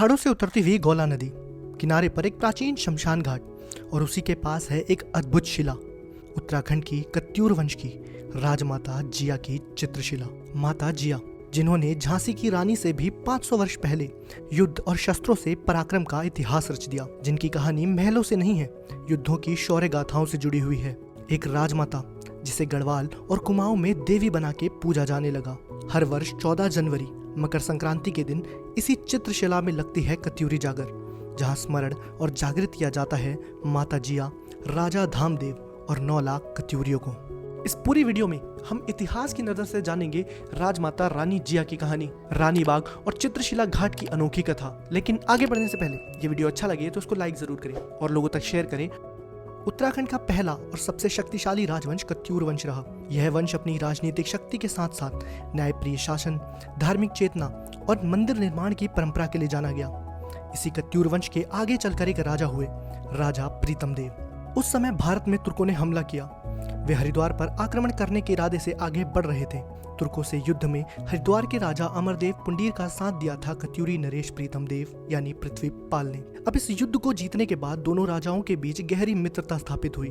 पहाड़ों से उतरती हुई गौला नदी, किनारे पर एक प्राचीन शमशान घाट और उसी के पास है एक अद्भुत शिला, उत्तराखंड की कत्यूर वंश की राजमाता जिया की चित्रशिला। माता जिया, जिन्होंने झांसी की रानी से भी 500 वर्ष पहले युद्ध और शस्त्रों से पराक्रम का इतिहास रच दिया, जिनकी कहानी महलों से नहीं है, युद्धों की शौर्य गाथाओं से जुड़ी हुई है। एक राजमाता जिसे गढ़वाल और कुमाऊं में देवी बना के पूजा जाने लगा। हर वर्ष 14 जनवरी मकर संक्रांति के दिन इसी चित्रशिला में लगती है कत्यूरी जागर, जहां स्मरण और जागृत किया जाता है माता जिया, राजा धामदेव और 9 लाख कत्यूरियों को। इस पूरी वीडियो में हम इतिहास की नजर से जानेंगे राजमाता रानी जिया की कहानी, रानी बाग और चित्रशिला घाट की अनोखी कथा। लेकिन आगे बढ़ने से पहले ये वीडियो अच्छा लगे तो उसको लाइक जरूर करें और लोगों तक शेयर करें। उत्तराखंड का पहला और सबसे शक्तिशाली राजवंश कत्यूर वंश रहा। यह वंश अपनी राजनीतिक शक्ति के साथ साथ न्यायप्रिय शासन, धार्मिक चेतना और मंदिर निर्माण की परंपरा के लिए जाना गया। इसी कत्यूर वंश के आगे चलकर एक राजा हुए, राजा प्रीतम देव। उस समय भारत में तुर्कों ने हमला किया। वे हरिद्वार पर आक्रमण करने के इरादे से आगे बढ़ रहे थे। तुर्कों से युद्ध में हरिद्वार के राजा अमरदेव पुंडीर का साथ दिया था कत्यूरी नरेश प्रीतम देव यानी पृथ्वीपाल ने। अब इस युद्ध को जीतने के बाद दोनों राजाओं के बीच गहरी मित्रता स्थापित हुई।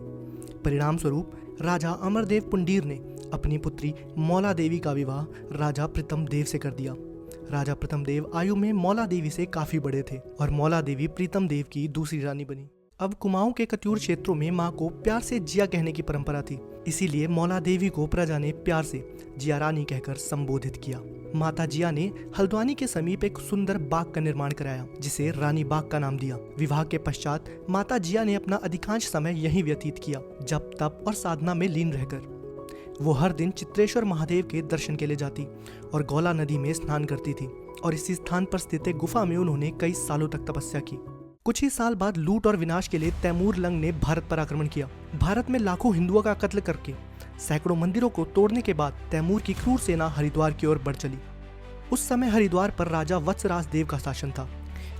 परिणाम स्वरूप राजा अमरदेव पुंडीर ने अपनी पुत्री मौला देवी का विवाह राजा प्रीतम देव से कर दिया। राजा प्रीतम देव आयु में मौला देवी से काफी बड़े थे और मौला देवी प्रीतम देव की दूसरी रानी बनी। अब कुमाऊं के कत्यूर क्षेत्रों में माँ को प्यार से जिया कहने की परंपरा थी, इसीलिए मौला देवी को प्रजा ने प्यार से जिया रानी कहकर संबोधित किया। माता जिया ने हल्द्वानी के समीप एक सुंदर बाग का निर्माण कराया, जिसे रानी बाग का नाम दिया। विवाह के पश्चात माता जिया ने अपना अधिकांश समय यहीं व्यतीत किया, जप तप और साधना में लीन रहकर। वो हर दिन चित्रेश्वर महादेव के दर्शन के लिए जाती और गौला नदी में स्नान करती थी और इसी स्थान पर स्थित एक गुफा में उन्होंने कई सालों तक तपस्या की। कुछ ही साल बाद लूट और विनाश के लिए तैमूर लंग ने भारत पर आक्रमण किया। भारत में लाखों हिंदुओं का कत्ल करके सैकड़ों मंदिरों को तोड़ने के बाद तैमूर की क्रूर सेना हरिद्वार की ओर बढ़ चली। उस समय हरिद्वार पर राजा वत्सराज देव का शासन था।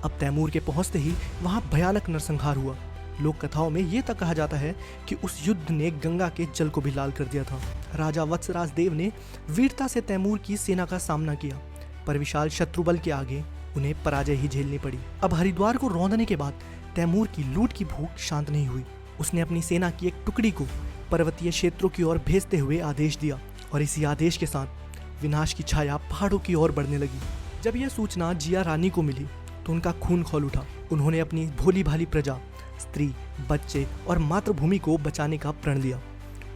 अब तैमूर के पहुंचते ही वहां भयानक नरसंहार हुआ। लोक कथाओं में ये तक कहा जाता है कि उस युद्ध ने गंगा के जल को भी लाल कर दिया था। राजा वत्सराज देव ने वीरता से तैमूर की सेना का सामना किया, पर विशाल शत्रुबल के आगे उन्हें पराजय ही झेलनी पड़ी। अब हरिद्वार को रौंदने के बाद तैमूर की लूट की भूख शांत नहीं हुई। उसने अपनी सेना की एक टुकड़ी को पर्वतीय क्षेत्रों की ओर भेजते हुए आदेश दिया और इसी आदेश के साथ विनाश की छाया पहाड़ों की ओर बढ़ने लगी। जब यह सूचना जिया रानी को मिली तो उनका खून खौल उठा। उन्होंने अपनी भोली भाली प्रजा, स्त्री, बच्चे और मातृभूमि को बचाने का प्रण लिया।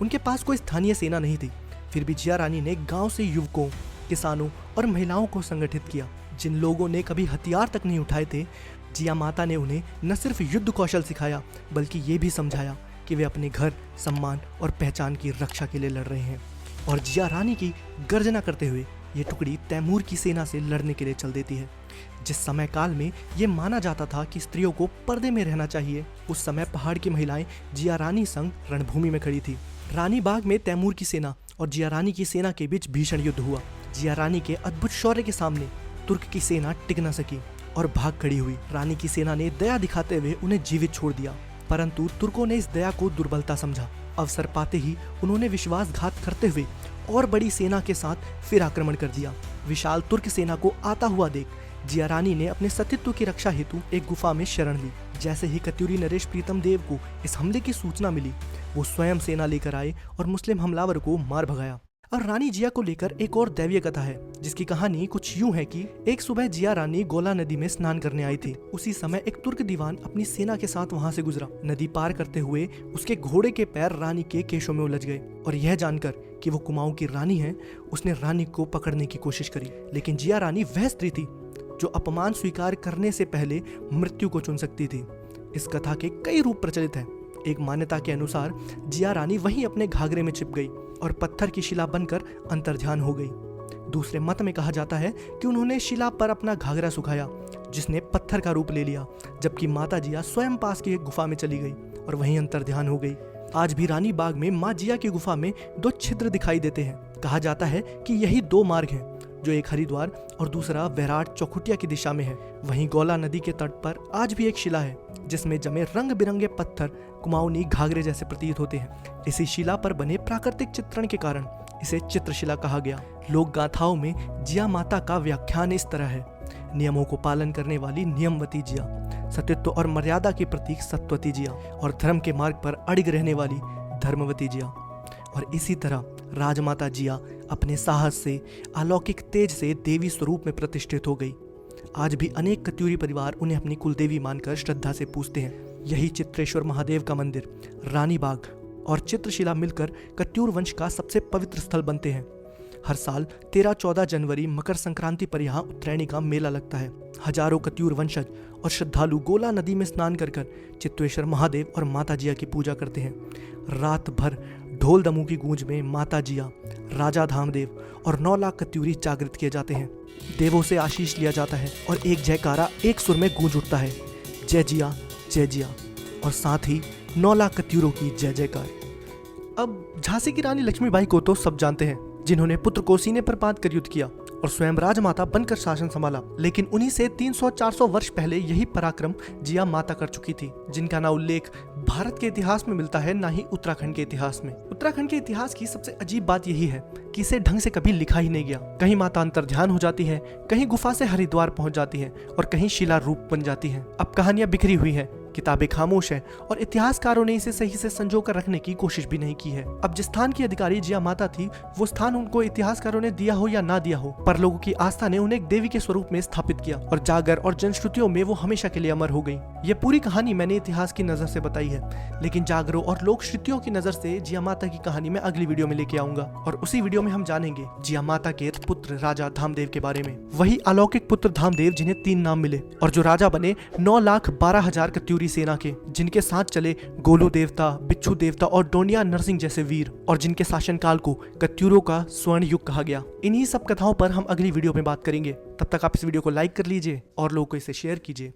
उनके पास कोई स्थानीय सेना नहीं थी, फिर भी जिया रानी ने गाँव से युवकों, किसानों और महिलाओं को संगठित किया। जिन लोगों ने कभी हथियार तक नहीं उठाए थे, जिया माता ने उन्हें न सिर्फ युद्ध कौशल सिखाया बल्कि ये भी समझाया कि वे अपने घर, सम्मान और पहचान की रक्षा के लिए लड़ रहे हैं। और जिया रानी की गर्जना करते हुए ये टुकड़ी तैमूर की सेना से लड़ने के लिए चल देती है। जिस समय काल में ये माना जाता था कि स्त्रियों को पर्दे में रहना चाहिए, उस समय पहाड़ की महिलाएं जिया रानी संग रणभूमि में खड़ी थी। रानी बाग में तैमूर की सेना और जिया रानी की सेना के बीच भीषण युद्ध हुआ। जिया रानी के अद्भुत शौर्य के सामने तुर्क की सेना टिक न सकी और भाग खड़ी हुई। रानी की सेना ने दया दिखाते हुए उन्हें जीवित छोड़ दिया, परंतु तुर्कों ने इस दया को दुर्बलता समझा। अवसर पाते ही उन्होंने विश्वासघात करते हुए और बड़ी सेना के साथ फिर आक्रमण कर दिया। विशाल तुर्क सेना को आता हुआ देख जिया रानी ने अपने सतीत्व की रक्षा हेतु एक गुफा में शरण ली। जैसे ही कत्यूरी नरेश प्रीतम देव को इस हमले की सूचना मिली, वो स्वयं सेना लेकर आए और मुस्लिम हमलावर को मार भगाया। और रानी जिया को लेकर एक और दैवीय कथा है, जिसकी कहानी कुछ यूं है कि एक सुबह जिया रानी गौला नदी में स्नान करने आई थी। उसी समय एक तुर्क दीवान अपनी सेना के साथ वहां से गुजरा। नदी पार करते हुए उसके घोड़े के पैर रानी के केशों में उलझ गए और यह जानकर कि वो कुमाऊं की रानी है, उसने रानी को पकड़ने की कोशिश करी। लेकिन जिया रानी वह स्त्री थी जो अपमान स्वीकार करने से पहले मृत्यु को चुन सकती थी। इस कथा के कई रूप प्रचलित हैं। एक मान्यता के अनुसार जिया रानी वहीं अपने घाघरे में छिप गई और पत्थर की शिला बनकर अंतर्ध्यान हो गई। दूसरे मत में कहा जाता है कि उन्होंने शिला पर अपना घाघरा सुखाया, जिसने पत्थर का रूप ले लिया, जबकि माता जिया स्वयं पास की एक गुफा में चली गई और वहीं अंतर्ध्यान हो गई। आज भी रानी बाग में माँ जिया की गुफा में 2 छिद्र दिखाई देते हैं। कहा जाता है कि यही 2 मार्ग हैं, जो एक हरिद्वार और दूसरा वैराट चौखुटिया की दिशा में है। वहीं गौला नदी के तट पर आज भी एक शिला है, जिसमें जमे रंग बिरंगे पत्थर कुमाऊनी घाघरे जैसे प्रतीत होते हैं। इसी शिला पर बने प्राकृतिक चित्रण के कारण इसे चित्रशिला कहा गया। लोक गाथाओं में जिया माता का व्याख्यान इस तरह है। नियमों को पालन करने वाली नियमवती जिया, सत्यत्व और मर्यादा के प्रतीक सत्यवती जिया और धर्म के मार्ग पर अड़िग रहने वाली धर्मवती जिया। और इसी तरह राजमाता जिया अपने साहस से, अलौकिक तेज से देवी स्वरूप में प्रतिष्ठित हो गई। आज भी अनेक कत्यूरी परिवार उन्हें अपनी कुलदेवी मानकर श्रद्धा से पूजते हैं। यही चित्रेश्वर महादेव का मंदिर, रानी बाग और चित्रशिला मिलकर कत्यूर वंश का सबसे पवित्र स्थल बनते हैं। हर साल 13-14 जनवरी मकर संक्रांति पर यहाँ उत्तरायणी का मेला लगता है। हजारों कत्यूर वंशज और श्रद्धालु गोला नदी में स्नान कर चित्रेश्वर महादेव और माता जिया की पूजा करते हैं। रात भर ढोल दमू की गूंज में माता जिया, राजा धामदेव और 9 लाख कत्यूरी जागृत किए जाते हैं। देवों से आशीष लिया जाता है और एक जयकारा एक सुर में गूंज उठता है, जय जिया जय जिया, और साथ ही 9 लाख कत्यूरों की जय जयकार। अब झांसी की रानी लक्ष्मीबाई को तो सब जानते हैं, जिन्होंने पुत्र को सीने पर बांध कर युद्ध किया और स्वयं राजमाता बनकर शासन संभाला। लेकिन उन्हीं से 300-400 वर्ष पहले यही पराक्रम जिया माता कर चुकी थी, जिनका ना उल्लेख भारत के इतिहास में मिलता है, ना ही उत्तराखंड के इतिहास में। उत्तराखंड के इतिहास की सबसे अजीब बात यही है कि इसे ढंग से कभी लिखा ही नहीं गया। कहीं माता अंतर्ध्यान हो जाती है, कहीं गुफा से हरिद्वार पहुंच जाती है और कहीं शिला रूप बन जाती है। अब कहानियां बिखरी हुई है, किताबें खामोश है और इतिहासकारों ने इसे सही से संजो कर रखने की कोशिश भी नहीं की है। अब जिस स्थान की अधिकारी जिया माता थी, वो स्थान उनको इतिहासकारों ने दिया हो या ना दिया हो, पर लोगों की आस्था ने उन्हें एक देवी के स्वरूप में स्थापित किया और जागर और जनश्रुतियों में वो हमेशा के लिए अमर हो गई। ये पूरी कहानी मैंने इतिहास की नजर से बताई है, लेकिन जागरों और लोक श्रुतियों की नजर से जिया माता की कहानी मैं अगली वीडियो में लेके आऊंगा और उसी वीडियो में हम जानेंगे जिया माता के पुत्र राजा धामदेव के बारे में। वही अलौकिक पुत्र धामदेव जिन्हें 3 नाम मिले और जो राजा बने 9,12,000 कत्यूरी सेना के, जिनके साथ चले गोलू देवता, बिच्छू देवता और डोनिया नरसिंह जैसे वीर, और जिनके शासनकाल को कत्यूरों का स्वर्ण युग कहा गया। इन्हीं सब कथाओं पर हम अगली वीडियो में बात करेंगे। तब तक आप इस वीडियो को लाइक कर लीजिए और लोगों को इसे शेयर कीजिए।